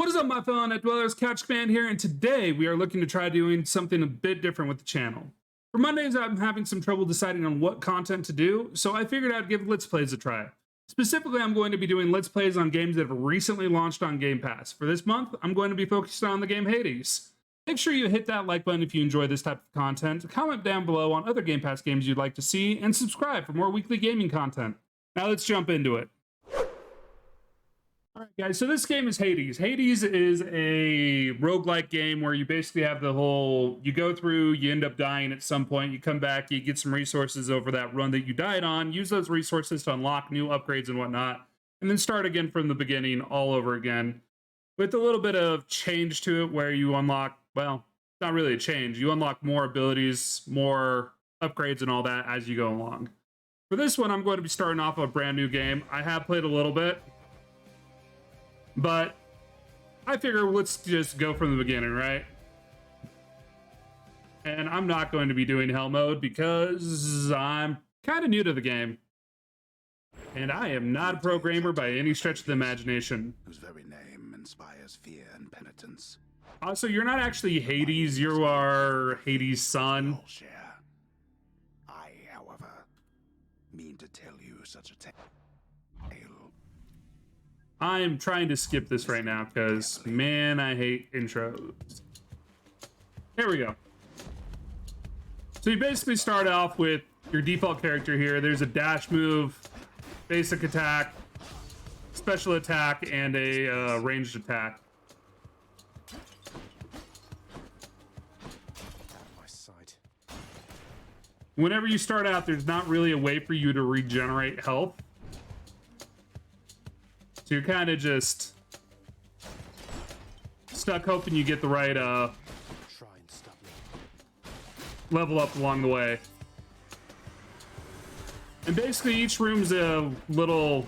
What is up, my fellow Net Dwellers? Couch Command here, and today we are looking to try doing something a bit different with the channel. For Mondays, I'm having some trouble deciding on what content to do, so I figured I'd give Let's Plays a try. Specifically, I'm going to be doing Let's Plays on games that have recently launched on Gamepass. For this month, I'm going to be focused on the game Hades. Make sure you hit that like button if you enjoy this type of content, comment down below on other Game Pass games you'd like to see, and subscribe for more weekly gaming content. Now let's jump into it. Alright guys, so this game is Hades. Hades is a roguelike game where you basically have the whole, you go through, you end up dying at some point, you come back, you get some resources over that run that you died on, use those resources to unlock new upgrades and whatnot, and then start again from the beginning all over again. With a little bit of change to it where you unlock, well, not really a change, you unlock more abilities, more upgrades and all that as you go along. For this one, I'm going to be starting off a brand new game. I have played a little bit, but I figure let's just go from the beginning, right? And I'm not going to be doing hell mode because I'm kind of new to the game. And I am not a programmer by any stretch of the imagination. Whose very name inspires fear and penitence. Also, you're not actually Hades, you are Hades' son. I, however, mean to tell you such a tale. I'm trying to skip this right now because, man, I hate intros. Here we go. So you basically start off with your default character here. There's a dash move, basic attack, special attack, and a ranged attack. Whenever you start out, there's not really a way for you to regenerate health. So you're kind of just stuck hoping you get the right level up along the way. And basically each room's a little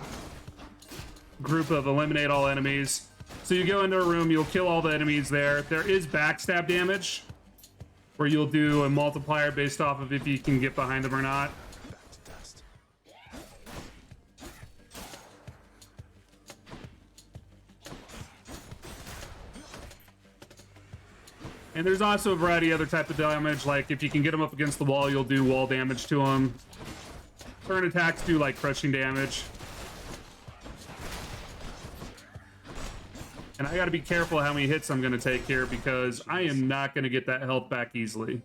group of eliminate all enemies. So you go into a room, you'll kill all the enemies there. There is backstab damage, where you'll do a multiplier based off of if you can get behind them or not. And there's also a variety of other types of damage, like if you can get them up against the wall, you'll do wall damage to them. Certain attacks do like crushing damage. And I gotta be careful how many hits I'm gonna take here because I am not gonna get that health back easily.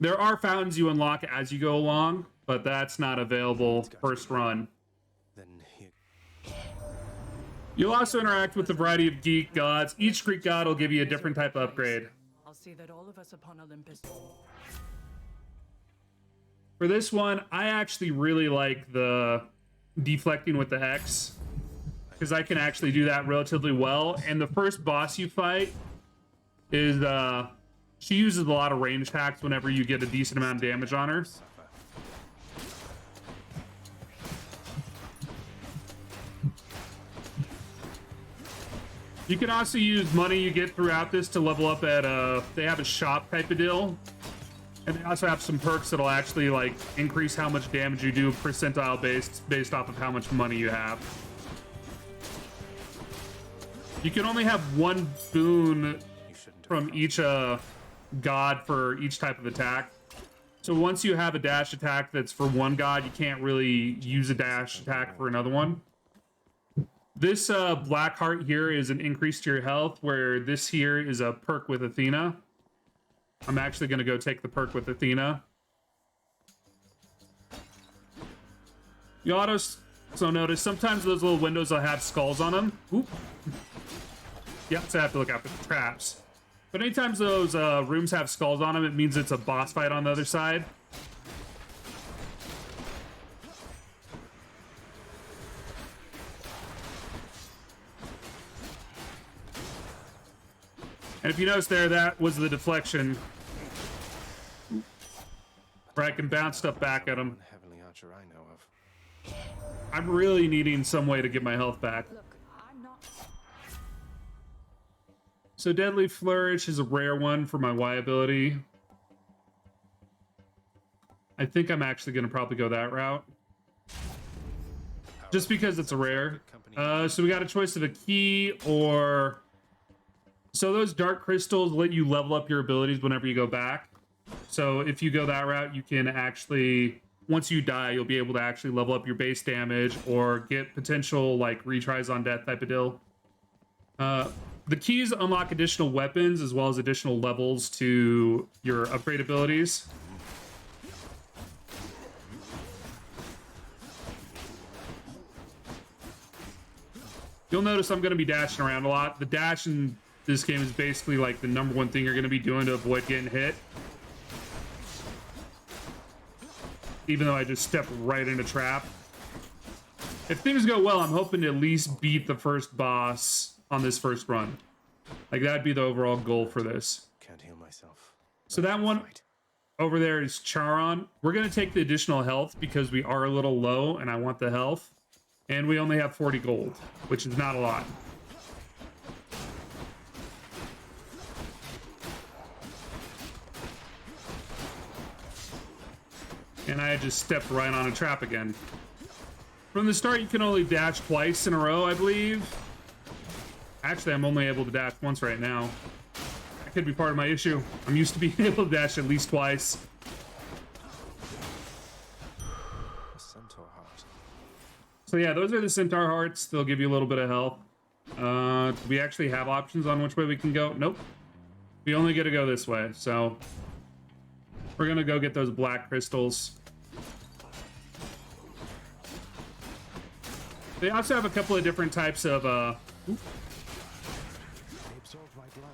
There are fountains you unlock as you go along, but that's not available first run. You'll also interact with a variety of Greek gods. Each Greek god will give you a different type of upgrade. I'll see that all of us upon Olympus. For this one, I actually really like the deflecting with the X, because I can actually do that relatively well. And the first boss you fight is, she uses a lot of range attacks whenever you get a decent amount of damage on her. You can also use money you get throughout this to level up at, they have a shop type of deal. And they also have some perks that'll actually, like, increase how much damage you do percentile based off of how much money you have. You can only have one boon from each god for each type of attack. So once you have a dash attack that's for one god, you can't really use a dash attack for another one. This black heart here is an increase to your health, where this here is a perk with Athena. I'm actually going to go take the perk with Athena. You also notice sometimes those little windows will have skulls on them. Oop. Yep, so I have to look out for the traps. But anytime those rooms have skulls on them, it means it's a boss fight on the other side. And if you notice there, that was the deflection, where I can bounce stuff back at him. I'm really needing some way to get my health back. So Deadly Flourish is a rare one for my Y ability. I think I'm actually going to probably go that route, just because it's a rare. So we got a choice of a key or So those dark crystals let you level up your abilities whenever you go back. So if you go that route, you can actually, once you die, you'll be able to actually level up your base damage or get potential like retries on death type of deal. The keys unlock additional weapons as well as additional levels to your upgrade abilities. You'll notice I'm going to be dashing around a lot. The dash in this game is basically like the number one thing you're going to be doing to avoid getting hit. Even though I just stepped right in a trap. If things go well, I'm hoping to at least beat the first boss on this first run. Like, that'd be the overall goal for this. Can't heal myself. So that one over there is Charon. We're going to take the additional health because we are a little low and I want the health. And we only have 40 gold, which is not a lot. And I just stepped right on a trap again. From the start, you can only dash twice in a row, I believe. Actually, I'm only able to dash once right now. That could be part of my issue. I'm used to being able to dash at least twice. A centaur heart. So yeah, those are the centaur hearts. They'll give you a little bit of health. Do we actually have options on which way we can go? Nope. We only get to go this way, so we're gonna go get those black crystals. They also have a couple of different types of They absorb my blow.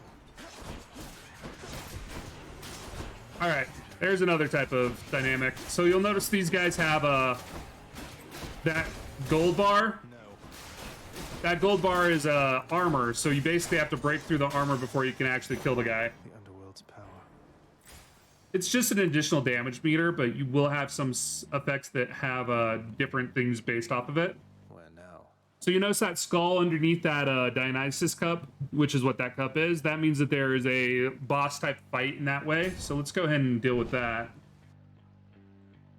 all right, there's another type of dynamic. So you'll notice these guys have that gold bar. No. That gold bar is armor, so you basically have to break through the armor before you can actually kill the guy. The underworld's power. It's just an additional damage meter, but you will have some effects that have different things based off of it. Where now? So you notice that skull underneath that Dionysus cup, which is what that cup is. That means that there is a boss type fight in that way. So let's go ahead and deal with that.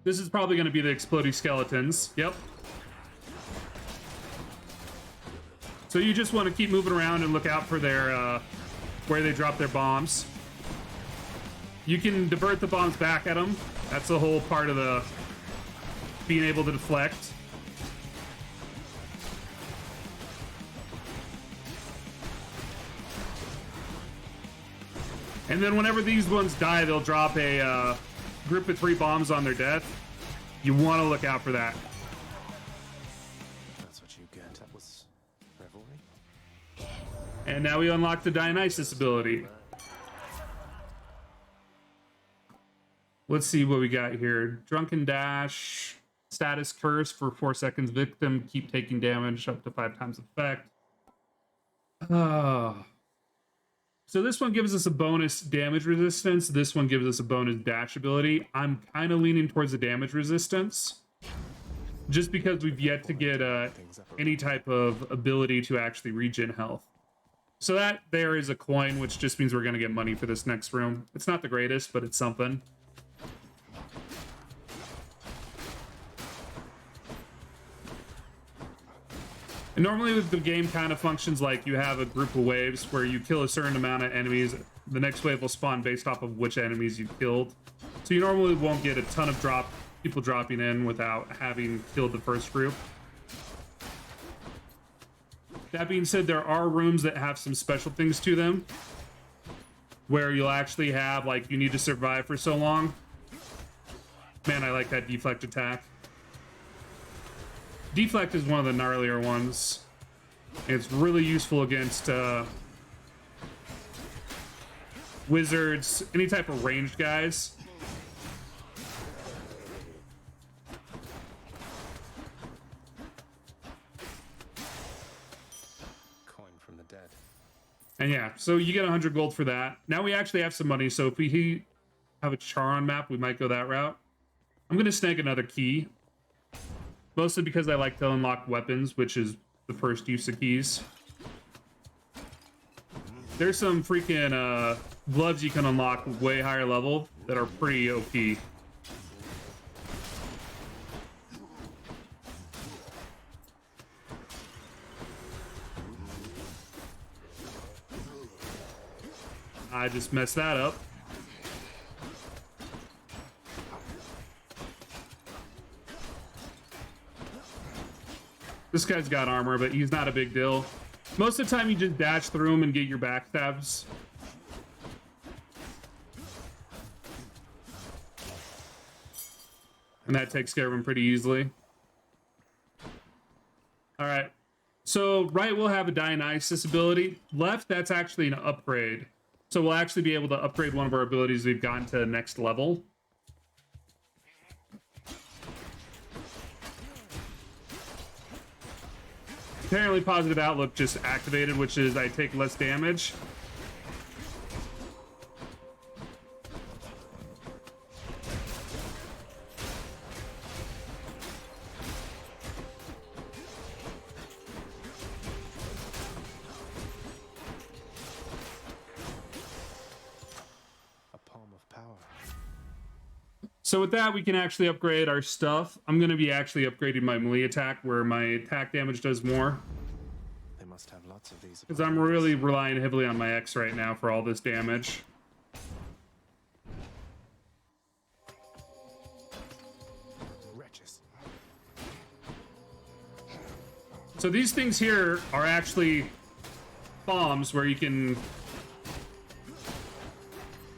This is probably going to be the exploding skeletons. Yep. So you just want to keep moving around and look out for their where they drop their bombs. You can divert the bombs back at them. That's the whole part of the being able to deflect. And then whenever these ones die, they'll drop a group of 3 bombs on their death. You want to look out for that. That's what you get. That was revelry. And now we unlock the Dionysus ability. Let's see what we got here. Drunken Dash, status curse for 4 seconds. Victim keep taking damage up to 5 times effect. So this one gives us a bonus damage resistance. This one gives us a bonus dash ability. I'm kind of leaning towards the damage resistance, just because we've yet to get any type of ability to actually regen health. So that there is a coin, which just means we're going to get money for this next room. It's not the greatest, but it's something. And normally the game kind of functions like you have a group of waves where you kill a certain amount of enemies. The next wave will spawn based off of which enemies you killed. So you normally won't get a ton of people dropping in without having killed the first group. That being said, there are rooms that have some special things to them where you'll actually have, like, you need to survive for so long. Man, I like that deflect attack. Deflect is one of the gnarlier ones. It's really useful against wizards, any type of ranged guys. Coin from the dead. And yeah, so you get 100 gold for that. Now we actually have some money, so if we have a Charon map, we might go that route. I'm gonna snag another key. Mostly because I like to unlock weapons, which is the first use of keys. There's some freaking gloves you can unlock way higher level that are pretty OP. I just messed that up. This guy's got armor, but he's not a big deal. Most of the time, you just dash through him and get your backstabs. And that takes care of him pretty easily. All right. So right, we'll have a Dionysus ability. Left, that's actually an upgrade. So we'll actually be able to upgrade one of our abilities we've gotten to the next level. Apparently positive outlook just activated, which is I take less damage. A palm of power. So with that, we can actually upgrade our stuff. I'm going to be actually upgrading my melee attack, where my attack damage does more. They must have lots of these. Because I'm really relying heavily on my X right now for all this damage. Wretches. So these things here are actually bombs where you can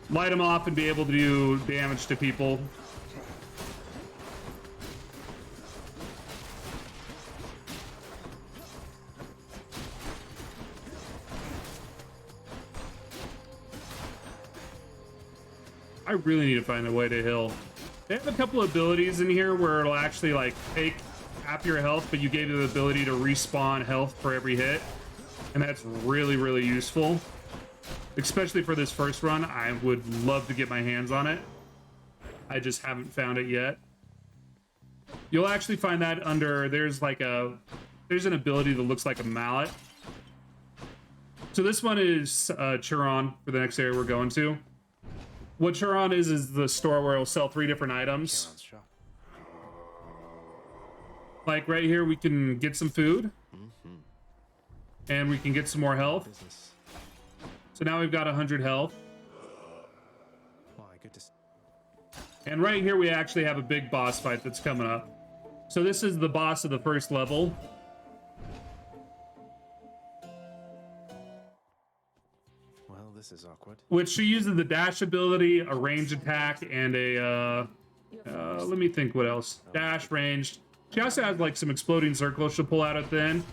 light them off and be able to do damage to people. I really need to find a way to heal. They have a couple of abilities in here where it'll actually like take half your health, but you gave it the ability to respawn health for every hit. And that's really, really useful. Especially for this first run, I would love to get my hands on it. I just haven't found it yet. You'll actually find that under, there's an ability that looks like a mallet. So this one is Chiron for the next area we're going to. What Chiron is the store where it'll sell 3 different items. Charon's shop. Like right here, we can get some food. And we can get some more health. Business. So now we've got 100 health. My goodness. And right here, we actually have a big boss fight that's coming up. So this is the boss of the first level. Well, this is awkward. Which she uses the dash ability, a range attack, and a, let me think what else. Dash, ranged. She also has like some exploding circles she'll pull out at the end.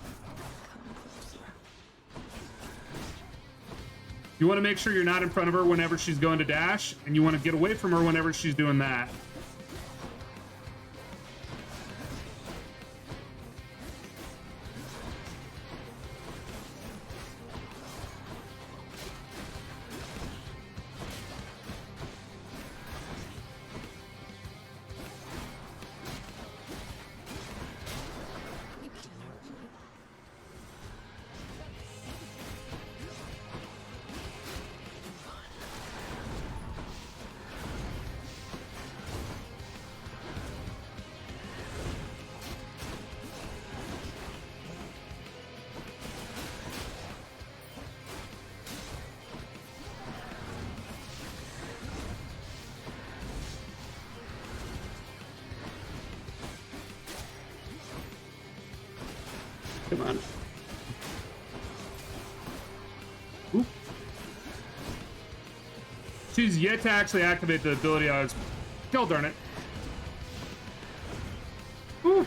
You want to make sure you're not in front of her whenever she's going to dash, and you want to get away from her whenever she's doing that. Come on. Oop. She's yet to actually activate the ability I was... God darn it. Ooh.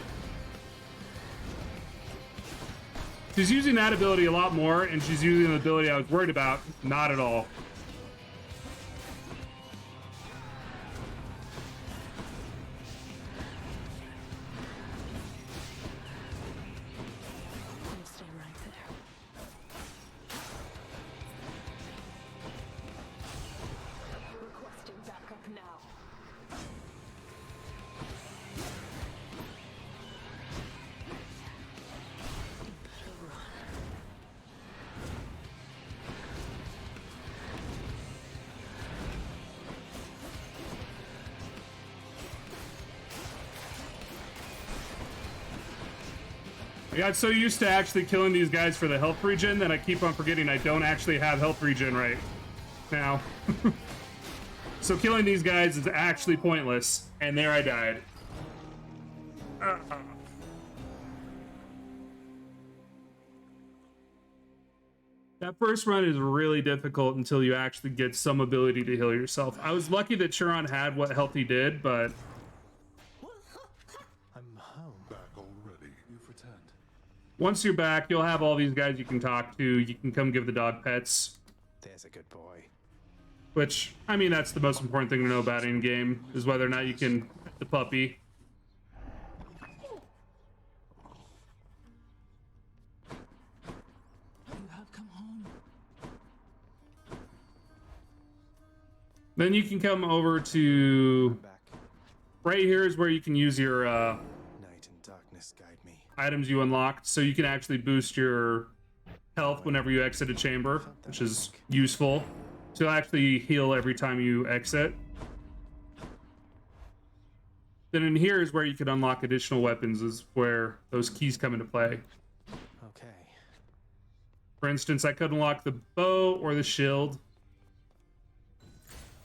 She's using that ability a lot more, and she's using the ability I was worried about not at all. Stay right there. Requesting backup now. I got so used to actually killing these guys for the health regen that I keep on forgetting I don't actually have health regen right. now. So killing these guys is actually pointless. And there I died. That first run is really difficult until you actually get some ability to heal yourself. I was lucky that Chiron had what health he did, but I'm home. Back already. You've returned. once you're back, you'll have all these guys you can talk to. You can come give the dog pets. There's a good boy. Which, I mean, that's the most important thing to know about in-game, is whether or not you can pet the puppy. You have come home. Then you can come over to... Back. Right here is where you can use your Night and darkness guide me. items you unlocked, so you can actually boost your health whenever you exit a chamber, which is useful. So you'll actually heal every time you exit. Then in here is where you can unlock additional weapons, is where those keys come into play. Okay. For instance, I could unlock the bow or the shield.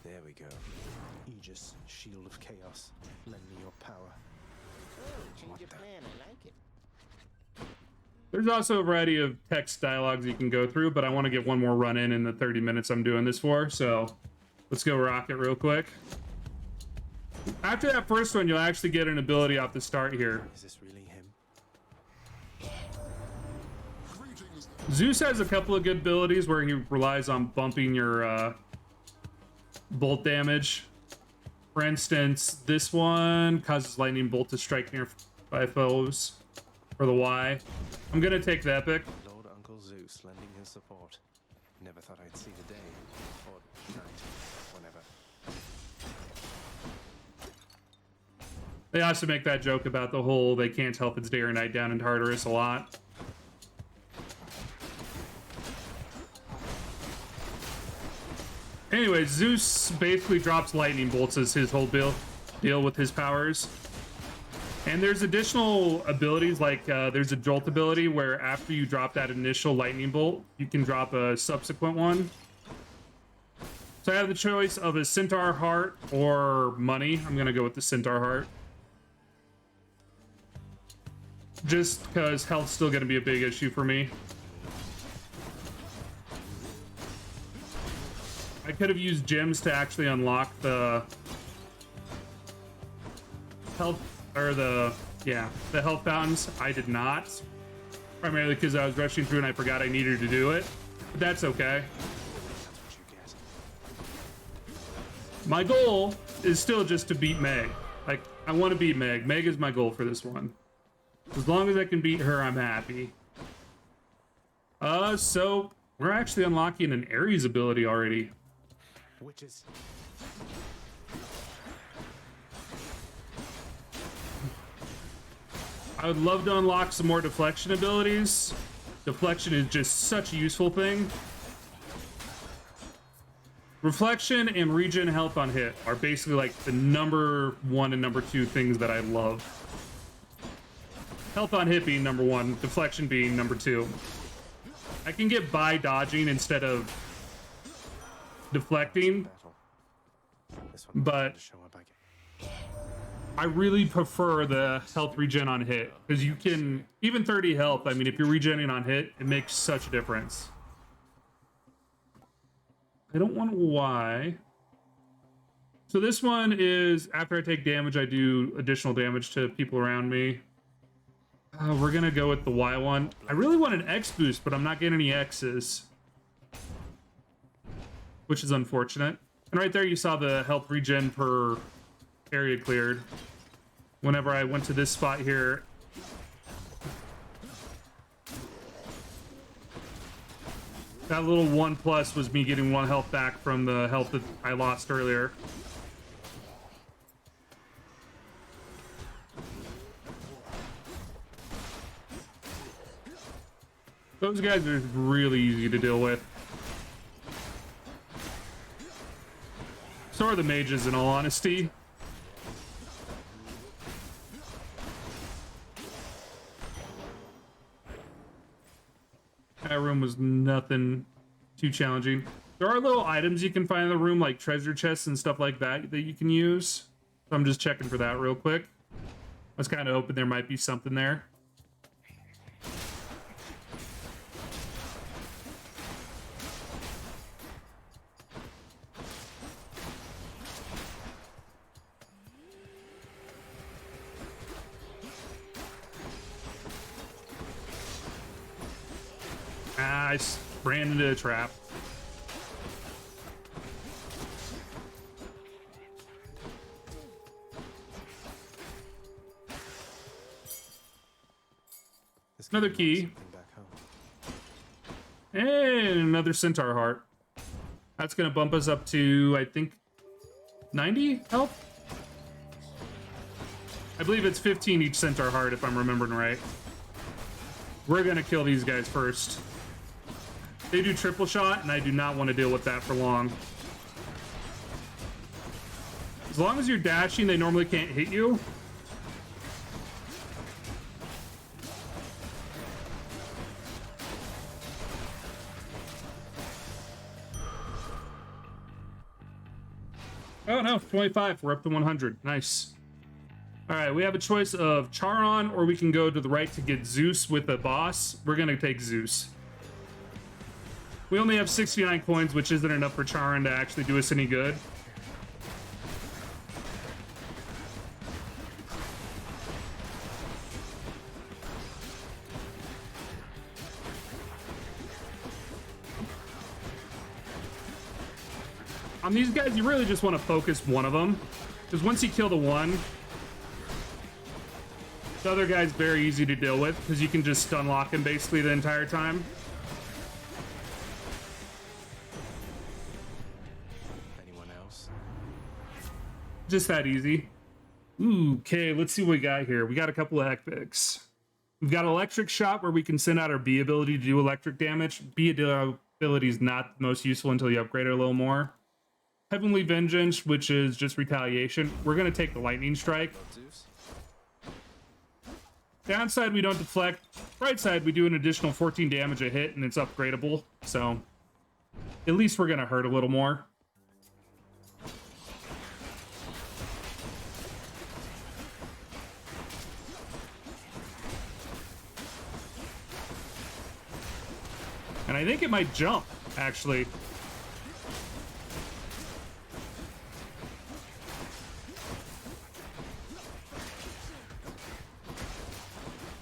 There we go. Aegis, shield of chaos. Lend me your power. Change your plan, I like it. There's also a variety of text dialogues you can go through, but I want to get one more run in the 30 minutes I'm doing this for, so let's go rock it real quick. After that first one, you'll actually get an ability off the start here. Is this really him? Zeus has a couple of good abilities where he relies on bumping your bolt damage. For instance, this one causes lightning bolt to strike nearby foes for the Y. I'm gonna take the epic. Lord Uncle Zeus lending his support. Never thought I'd see the day. Or night. Whenever. They also make that joke about the whole they can't help it's day or night down in Tartarus a lot. Anyway, Zeus basically drops lightning bolts as his whole deal with his powers. And there's additional abilities, like there's a jolt ability where after you drop that initial lightning bolt, you can drop a subsequent one. So I have the choice of a centaur heart or money. I'm gonna go with the centaur heart. Just because health's still gonna be a big issue for me. I could have used gems to actually unlock the health, or the health fountains. I did not. Primarily because I was rushing through and I forgot I needed to do it. But that's okay. That's what you get. My goal is still just to beat Meg. Like, I want to beat Meg. Meg is my goal for this one. As long as I can beat her, I'm happy. So we're actually unlocking an Ares ability already. Witches. I would love to unlock some more deflection abilities. Deflection is just such a useful thing. Reflection and regen health on hit are basically like the number 1 and number 2 things that I love. Health on hit being number 1, deflection being number 2. I can get by dodging instead of deflecting, Battle. This one but to show up again. I really prefer the health regen on hit, because you can, even 30 health, I mean, if you're regenning on hit, it makes such a difference. I don't want why. So this one is, after I take damage, I do additional damage to people around me. We're gonna go with the Y one. I really want an X boost, but I'm not getting any X's, which is unfortunate. And right there you saw the health regen per area cleared. Whenever I went to this spot here, that little 1+ was me getting 1 health back from the health that I lost earlier. Those guys are really easy to deal with. So are the mages, in all honesty. That room was nothing too challenging. There are little items you can find in the room, like treasure chests and stuff like that, that you can use. So I'm just checking for that real quick. I was kind of hoping there might be something there. I ran into a trap. Another key. And another centaur heart. That's gonna bump us up to, I think, 90 health? I believe it's 15 each centaur heart, if I'm remembering right. We're gonna kill these guys first. They do triple shot, and I do not want to deal with that for long. As long as you're dashing, they normally can't hit you. Oh no, 25. We're up to 100. Nice. All right, we have a choice of Charon, or we can go to the right to get Zeus with a boss. We're gonna take Zeus. We only have 69 coins, which isn't enough for Charon to actually do us any good. On these guys, you really just want to focus one of them, because once you kill the one, the other guy's very easy to deal with, because you can just stun lock him basically the entire time. Just that easy. Ooh, okay, let's see what we got here. We got a couple of epics. We've got electric shot, where we can send out our B ability to do electric damage. B ability is not the most useful until you upgrade it a little more. Heavenly Vengeance, which is just retaliation. We're gonna take the lightning strike. Downside, we don't deflect. Right side, we do an additional 14 damage a hit, and it's upgradable. So at least we're gonna hurt a little more. And I think it might jump, actually.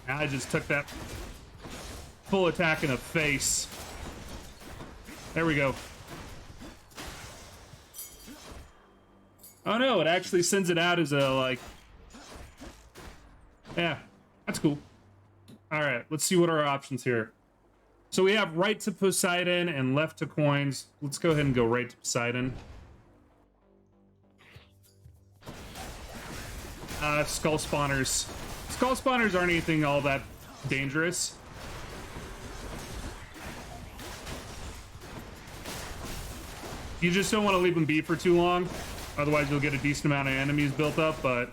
I just took that full attack in the face. There we go. Oh no, it actually sends it out as a, like... Yeah, that's cool. Alright, let's see what are our options here. So we have right to Poseidon and left to coins. Let's go ahead and go right to Poseidon. Skull spawners. Skull spawners aren't anything all that dangerous. You just don't want to leave them be for too long. Otherwise you'll get a decent amount of enemies built up, but...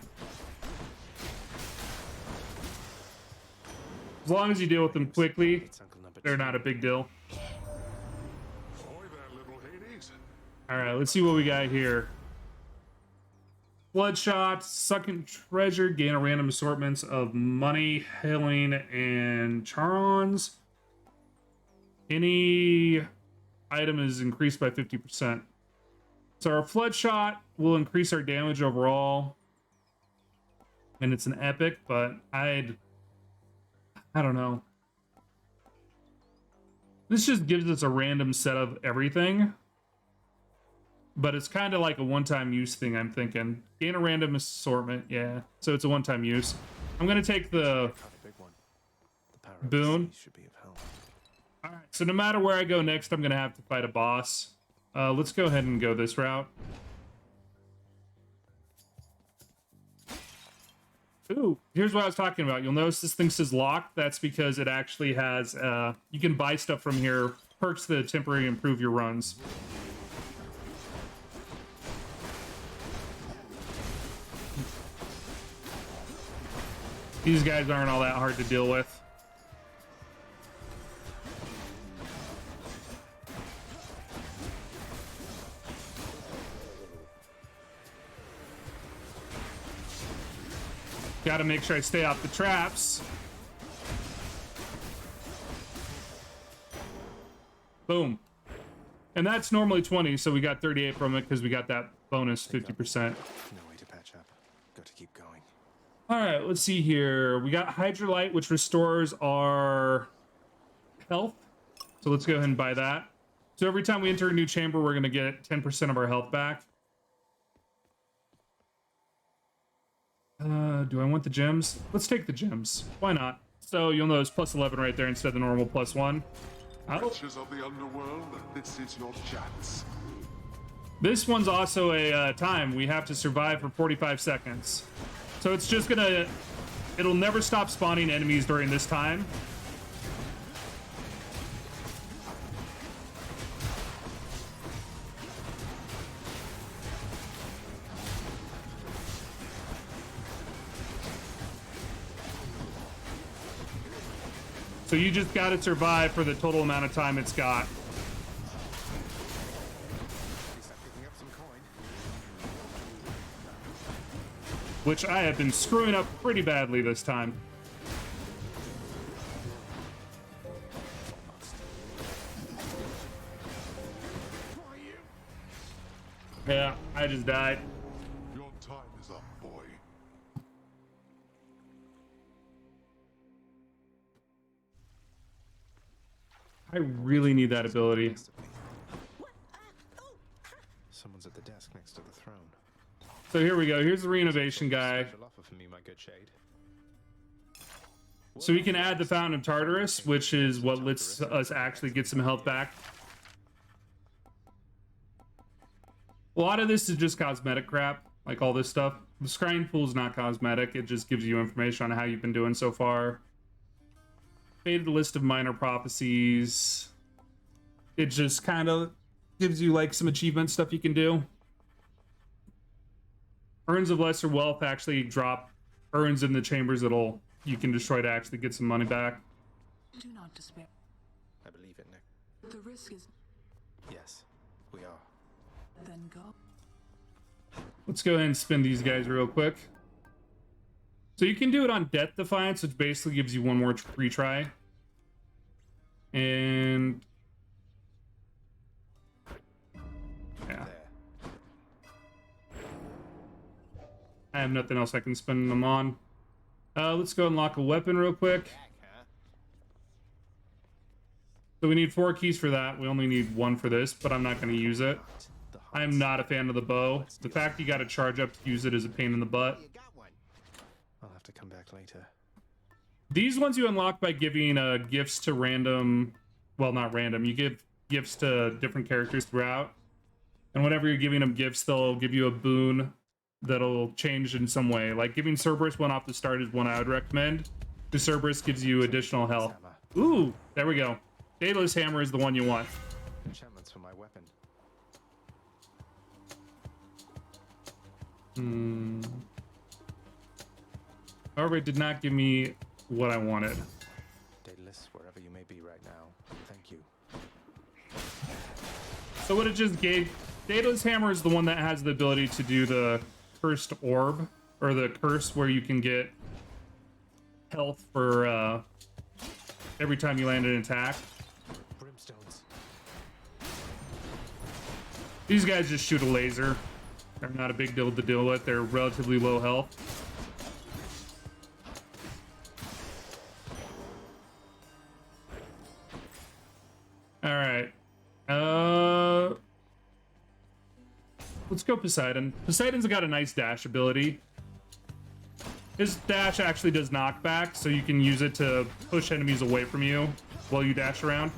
as long as you deal with them quickly, they're not a big deal. Alright, let's see what we got here. Bloodshot, Sucking Treasure, gain a random assortments of money, healing, and charons. Any item is increased by 50%. So our Flood Shot will increase our damage overall. And it's an epic, but I don't know. This just gives us a random set of everything. But it's kind of like a one-time use thing, I'm thinking. Gain a random assortment, yeah. So it's a one-time use. I'm going to take the boon. Alright, so no matter where I go next, I'm going to have to fight a boss. Let's go ahead and go this route. Ooh, here's what I was talking about. You'll notice this thing says locked. That's because it actually has, you can buy stuff from here. Perks that temporarily improve your runs. These guys aren't all that hard to deal with. Got to make sure I stay off the traps. Boom. And that's normally 20, so we got 38 from it because we got that bonus 50%. No way to patch up. Got to keep going. All right, let's see here. We got Hydrolite, which restores our health. So let's go ahead and buy that. So every time we enter a new chamber, we're going to get 10% of our health back. Do I want the gems? Let's take the gems. Why not? So you'll notice plus 11 right there instead of the normal plus 1. Creatures of the underworld, this is your chance. This one's also a time. We have to survive for 45 seconds. So it's just gonna... It'll never stop spawning enemies during this time. So you just gotta survive for the total amount of time it's got. At least I'm picking up some coin. Which I have been screwing up pretty badly this time. Yeah, I just died. Your time is up, boy. I really need that ability. Someone's at the desk next to the throne. So here we go. Here's the renovation guy. Special offer for me, my good shade. So we can add the Fountain of Tartarus, which is what lets us actually get some health back. A lot of this is just cosmetic crap, like all this stuff. The scrying pool is not cosmetic. It just gives you information on how you've been doing so far. Faded list of minor prophecies. It just kind of gives you like some achievement stuff you can do. Urns of Lesser Wealth actually drop urns in the chambers that'll you can destroy to actually get some money back. Do not despair. I believe it, Nick. The risk is Yes, we are. then go. Let's go ahead and spin these guys real quick. So you can do it on Death Defiance, which basically gives you one more retry. And yeah, There. I have nothing else I can spend them on. Let's go unlock a weapon real quick. Back, huh? So we need 4 keys for that. We only need 1 for this, but I'm not going to use it. The I am not a fan of the bow. The fact you got to charge up to use it is a pain in the butt. You got one. I'll have to come back later. These ones you unlock by giving gifts to random... Well, not random. You give gifts to different characters throughout. And whenever you're giving them gifts, they'll give you a boon that'll change in some way. Like giving Cerberus one off the start is one I would recommend. The Cerberus gives you additional health. Ooh, there we go. Daedalus Hammer is the one you want. Enchantments for my weapon. However, it did not give me what I wanted. Daedalus, wherever you may be right now, thank you. So what it just gave... Daedalus Hammer is the one that has the ability to do the Cursed Orb, or the curse where you can get health for every time you land an attack. Brimstones. These guys just shoot a laser. They're not a big deal to deal with. They're relatively low health. All right. Let's go Poseidon. Poseidon's got a nice dash ability. His dash actually does knockback, so you can use it to push enemies away from you while you dash around.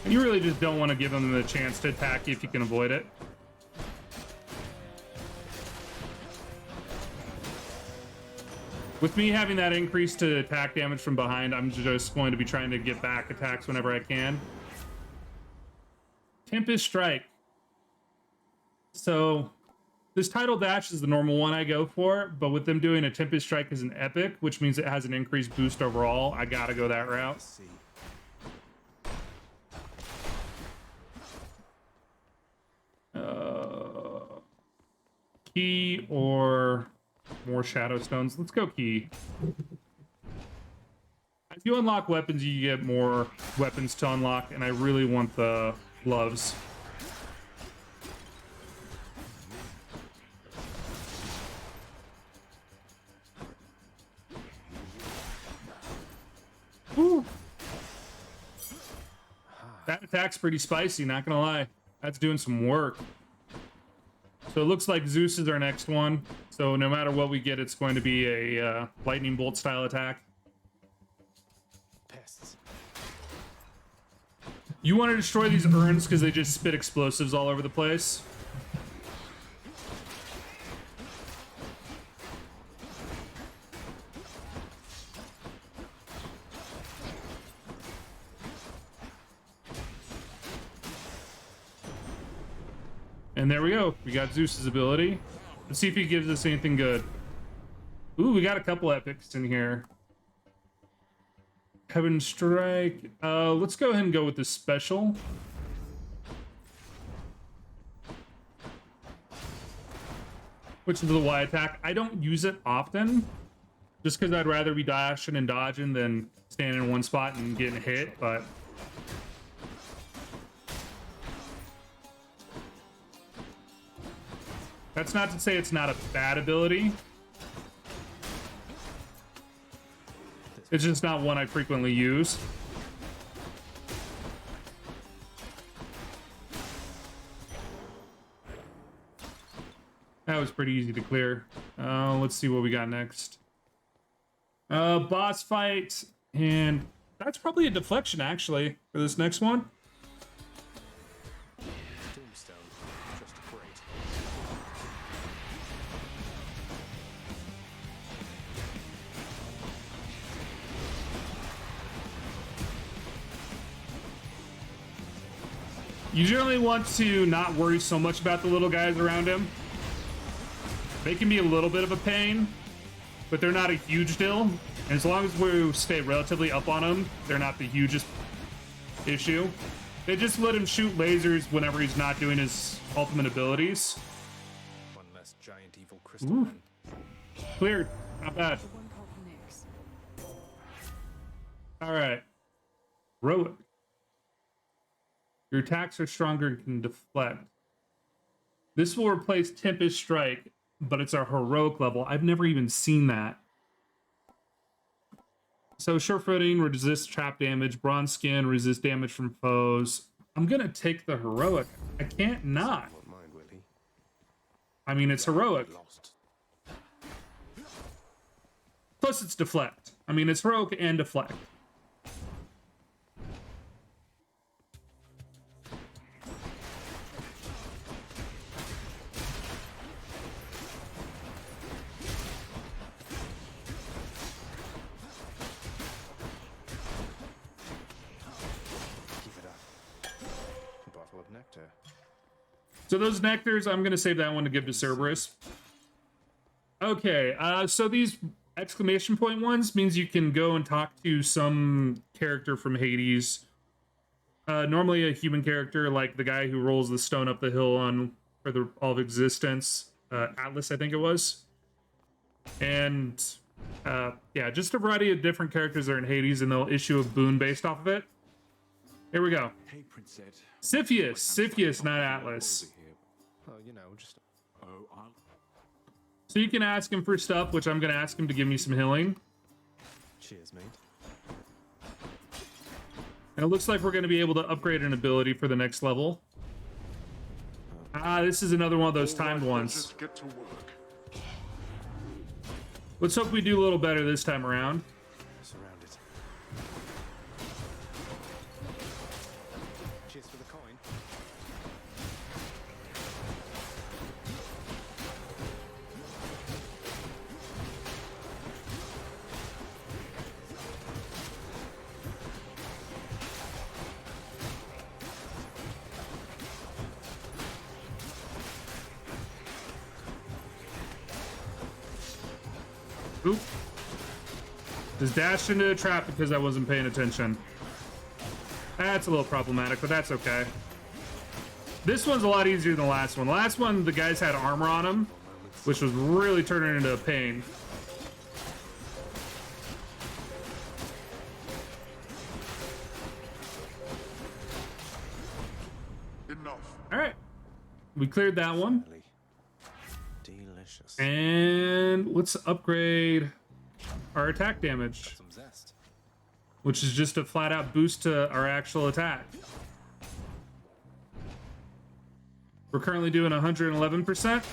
And you really just don't want to give them the chance to attack you if you can avoid it. With me having that increase to attack damage from behind, I'm just going to be trying to get back attacks whenever I can. Tempest Strike. So, This Tidal Dash is the normal one I go for, but with them doing a Tempest Strike as an epic, which means it has an increased boost overall, I gotta go that route. Let's see. Key or more Shadow Stones? Let's go key. As you unlock weapons, you get more weapons to unlock, and I really want the gloves. Woo. That attack's pretty spicy, not gonna lie. That's doing some work. So it looks like Zeus is our next one. So no matter what we get, it's going to be a lightning bolt style attack. Pests. You want to destroy these urns because they just spit explosives all over the place. And there we go. We got Zeus's ability. Let's see if he gives us anything good. Ooh, we got a couple epics in here. Heaven Strike. Let's go ahead and go with this special. Which is the Y attack. I don't use it often. Just because I'd rather be dashing and dodging than standing in one spot and getting hit, but... That's not to say it's not a bad ability. It's just not one I frequently use. That was pretty easy to clear. Let's see what we got next. Boss fight, and that's probably a deflection actually for this next one. Tombstone. Just great. You generally want to not worry so much about the little guys around him. They can be a little bit of a pain, but they're not a huge deal. And as long as we stay relatively up on him, they're not the hugest issue. They just let him shoot lasers whenever he's not doing his ultimate abilities. One less giant evil crystal. Ooh. Man. Cleared. Not bad. The one called Nyx. All right. Heroic. Your attacks are stronger and can deflect. This will replace Tempest Strike, but it's our heroic level. I've never even seen that. So sure footing, resist trap damage, bronze skin, resist damage from foes. I'm gonna take the heroic. I can't not. Won't mind, will he? I mean, it's heroic. Lost. Plus it's deflect. I mean, it's heroic and deflect. Keep it up. A bottle of nectar. So those nectars, I'm gonna save that one to give to Cerberus. Okay, so these exclamation point ones means you can go and talk to some character from Hades. Normally a human character, like the guy who rolls the stone up the hill on for the all of existence, Atlas, I think it was. And yeah, just a variety of different characters are in Hades, and they'll issue a boon based off of it. Here we go. Hey, Princess. Siphius, not Atlas. Oh, you know, just Oh, I'll... So you can ask him for stuff, which I'm gonna ask him to give me some healing. cheers, mate. And it looks like we're gonna be able to upgrade an ability for the next level. Ah, this is another one of those timed ones. Just get to work. Let's hope we do a little better this time around. Surrounded. Cheers for the coin. Oop. Just dashed into a trap because I wasn't paying attention. That's a little problematic, but that's okay. This one's a lot easier than the last one. The last one, the guys had armor on them, which was really turning into a pain. All right, we cleared that one. Delicious. And let's upgrade our attack damage, Some zest. which is just a flat out boost to our actual attack. We're currently doing 111%.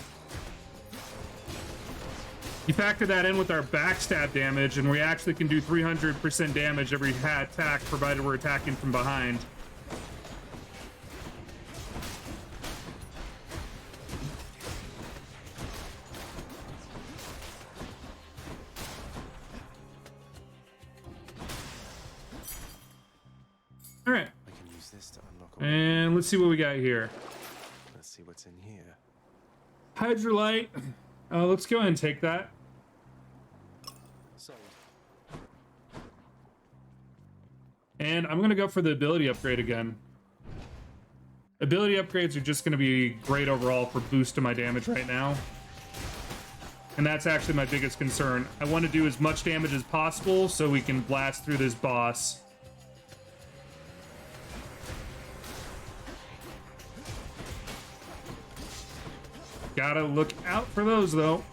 You factor that in with our backstab damage, and we actually can do 300% damage every attack, provided we're attacking from behind. All right, I can use this to unlock. and let's see what we got here. Let's see what's in here. Hydrolite. Let's go ahead and take that. Sold. And I'm going to go for the ability upgrade again. Ability upgrades are just going to be great overall for boost to my damage right now. And that's actually my biggest concern. I want to do as much damage as possible so we can blast through this boss. Gotta look out for those, though.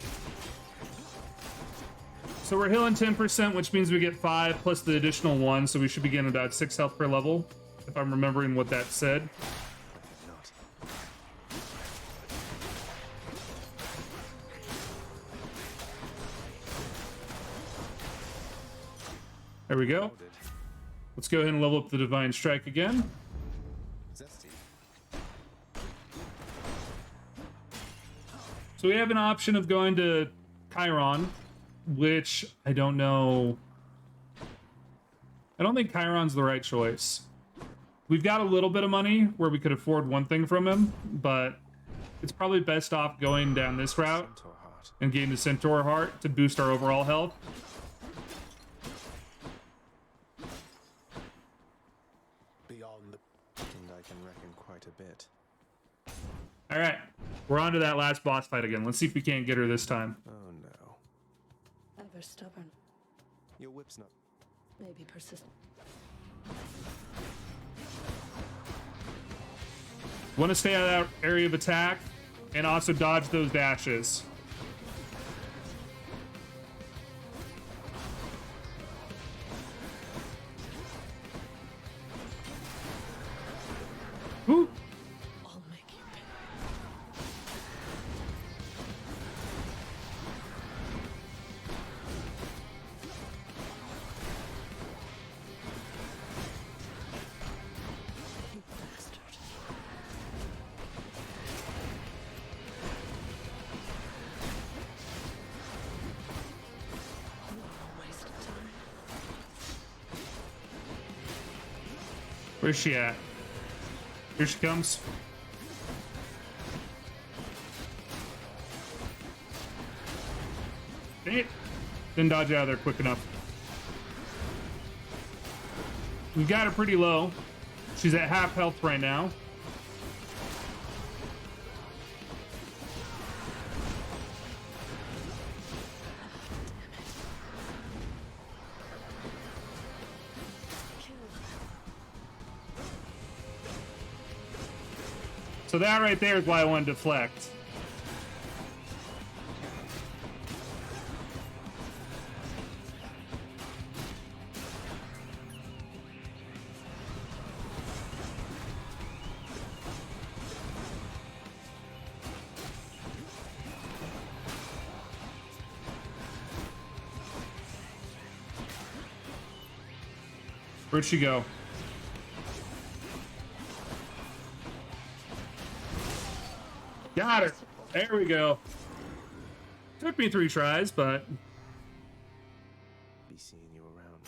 So we're healing 10%, which means we get 5 plus the additional 1, so we should be getting about 6 health per level, if I'm remembering what that said. Not. There we go. Loaded. Let's go ahead and level up the Divine Strike again. Zesty. So we have an option of going to Chiron, which I don't know. I don't think Chiron's the right choice. We've got a little bit of money where we could afford one thing from him, but it's probably best off going down this route Centaur heart. and getting the Centaur Heart to boost our overall health. Beyond the And I can reckon quite a bit. All right, we're on to that last boss fight again. Let's see if we can't get her this time. Oh no. Ever stubborn, Your whip's not. maybe persistent. Want to stay out of that area of attack and also dodge those dashes. Woo! I'll make you pay. You bastard. What a waste of time. Where's she at? Here she comes. Dang it. Didn't dodge out of there quick enough. We've got her pretty low. She's at half health right now. So that right there is why I wanted to deflect. Where'd she go? Got her. There we go. Took me 3 tries, but Be seeing you around.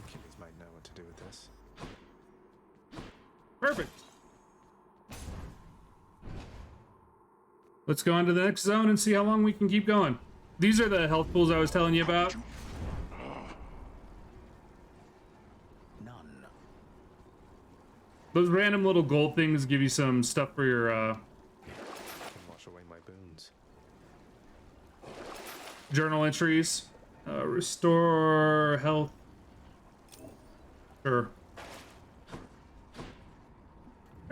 Achilles might know what to do with this. perfect. Let's go on to the next zone and see how long we can keep going. These are the health pools I was telling you about. None. Those random little gold things give you some stuff for your Can wash away my boons. journal entries. Restore health. Sure.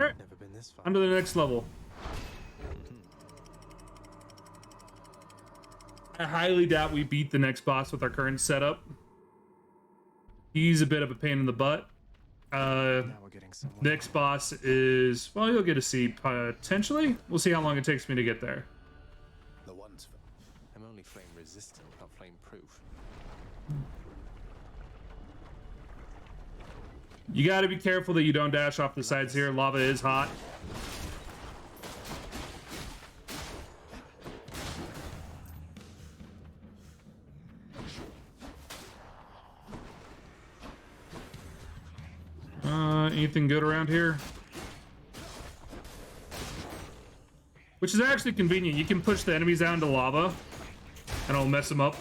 Alright, Never been this far. on to the next level. I highly doubt we beat the next boss with our current setup. He's a bit of a pain in the butt. Now we're getting somewhere. Next boss is, well, you'll get to see potentially. We'll see how long it takes me to get there. The ones for I'm only flame resistant, not flame proof. You got to be careful that you don't dash off the sides here. Lava is hot. Anything good around here? Which is actually convenient. You can push the enemies down to lava and it'll mess them up.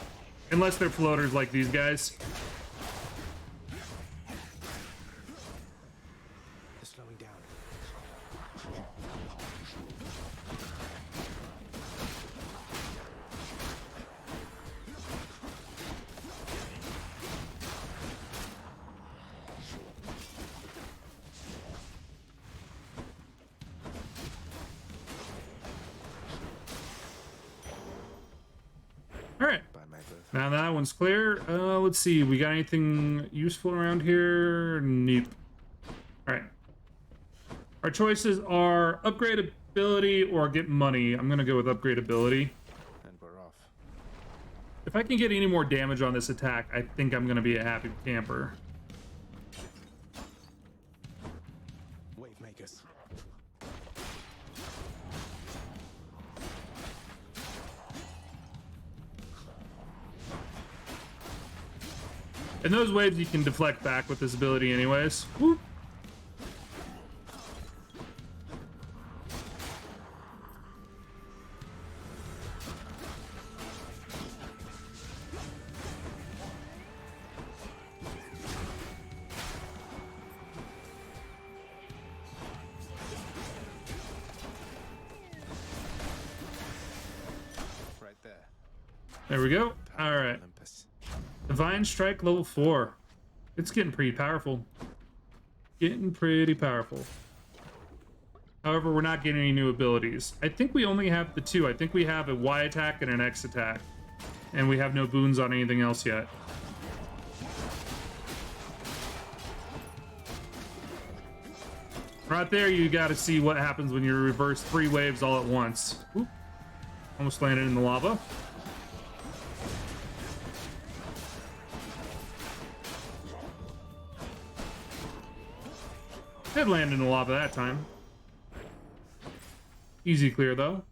Unless they're floaters like these guys. They're slowing down. All right. By my birth. Now that one's clear. Let's see. We got anything useful around here? Nope. All right. Our choices are upgrade ability or get money. I'm gonna go with upgrade ability. And we're off. If I can get any more damage on this attack, I think I'm gonna be a happy camper. Wave makers. And those waves you can deflect back with this ability anyways. Woo. Right there. There we go. All right. Olympus. Divine Strike level 4. It's getting pretty powerful. Getting pretty powerful. However, we're not getting any new abilities. I think we only have the two. I think we have a Y attack and an X attack. And we have no boons on anything else yet. Right there, you got to see what happens when you reverse 3 waves all at once. Oop. Almost landed in the lava. Did land in the lava that time. Easy clear though.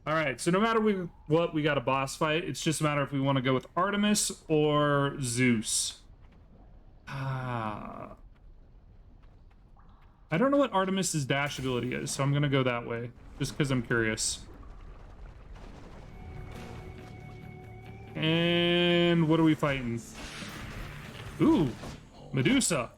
All right, so no matter what, we got a boss fight. It's just a matter if we want to go with Artemis or Zeus. I don't know what Artemis's dash ability is, so I'm gonna go that way, just because I'm curious. And what are we fighting? Ooh, Medusa.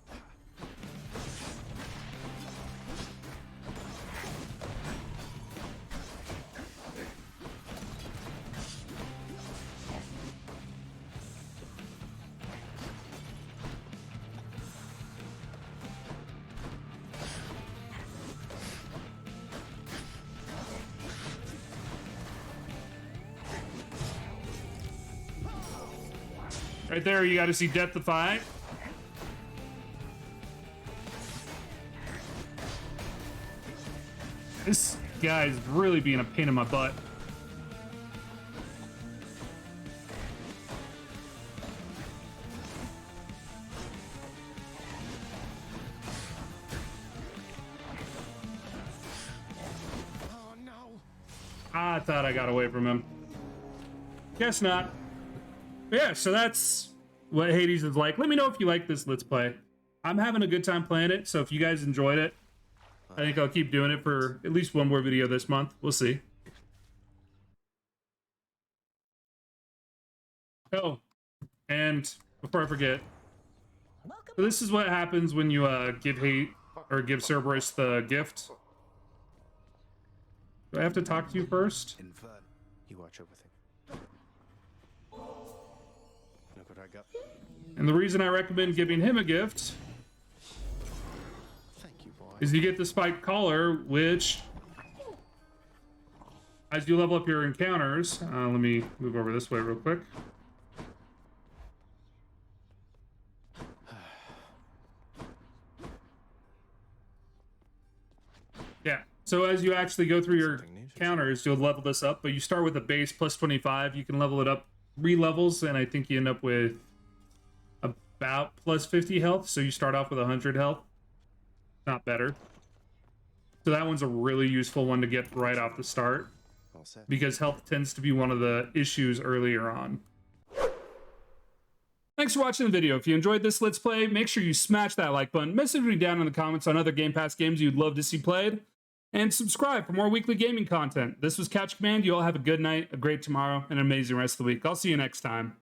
Right there, you got to see Death Defy. This guy's really being a pain in my butt. Oh no! I thought I got away from him. Guess not. But yeah, so that's what Hades is like. Let me know if you like this Let's Play. I'm having a good time playing it, so if you guys enjoyed it, I think I'll keep doing it for at least one more video this month. We'll see. And before I forget, so this is what happens when you give hate or give Cerberus the gift. Do I have to talk to you first? Infernal. You watch everything. Look what I got. And the reason I recommend giving him a gift Thank you, boy. is you get the spiked collar, which, as you level up your encounters, let me move over this way real quick. Yeah, so as you actually go through your Something new to counters, you'll level this up, but you start with a base plus 25. You can level it up 3 levels, and I think you end up with about plus 50 health, so you start off with 100 health. Not better. So that one's a really useful one to get right off the start, All set. because health tends to be one of the issues earlier on. Thanks for watching the video. If you enjoyed this Let's Play, make sure you smash that like button, message me down in the comments on other Game Pass games you'd love to see played, and subscribe for more weekly gaming content. This was Couch Command. You all have a good night, a great tomorrow, and an amazing rest of the week. I'll see you next time.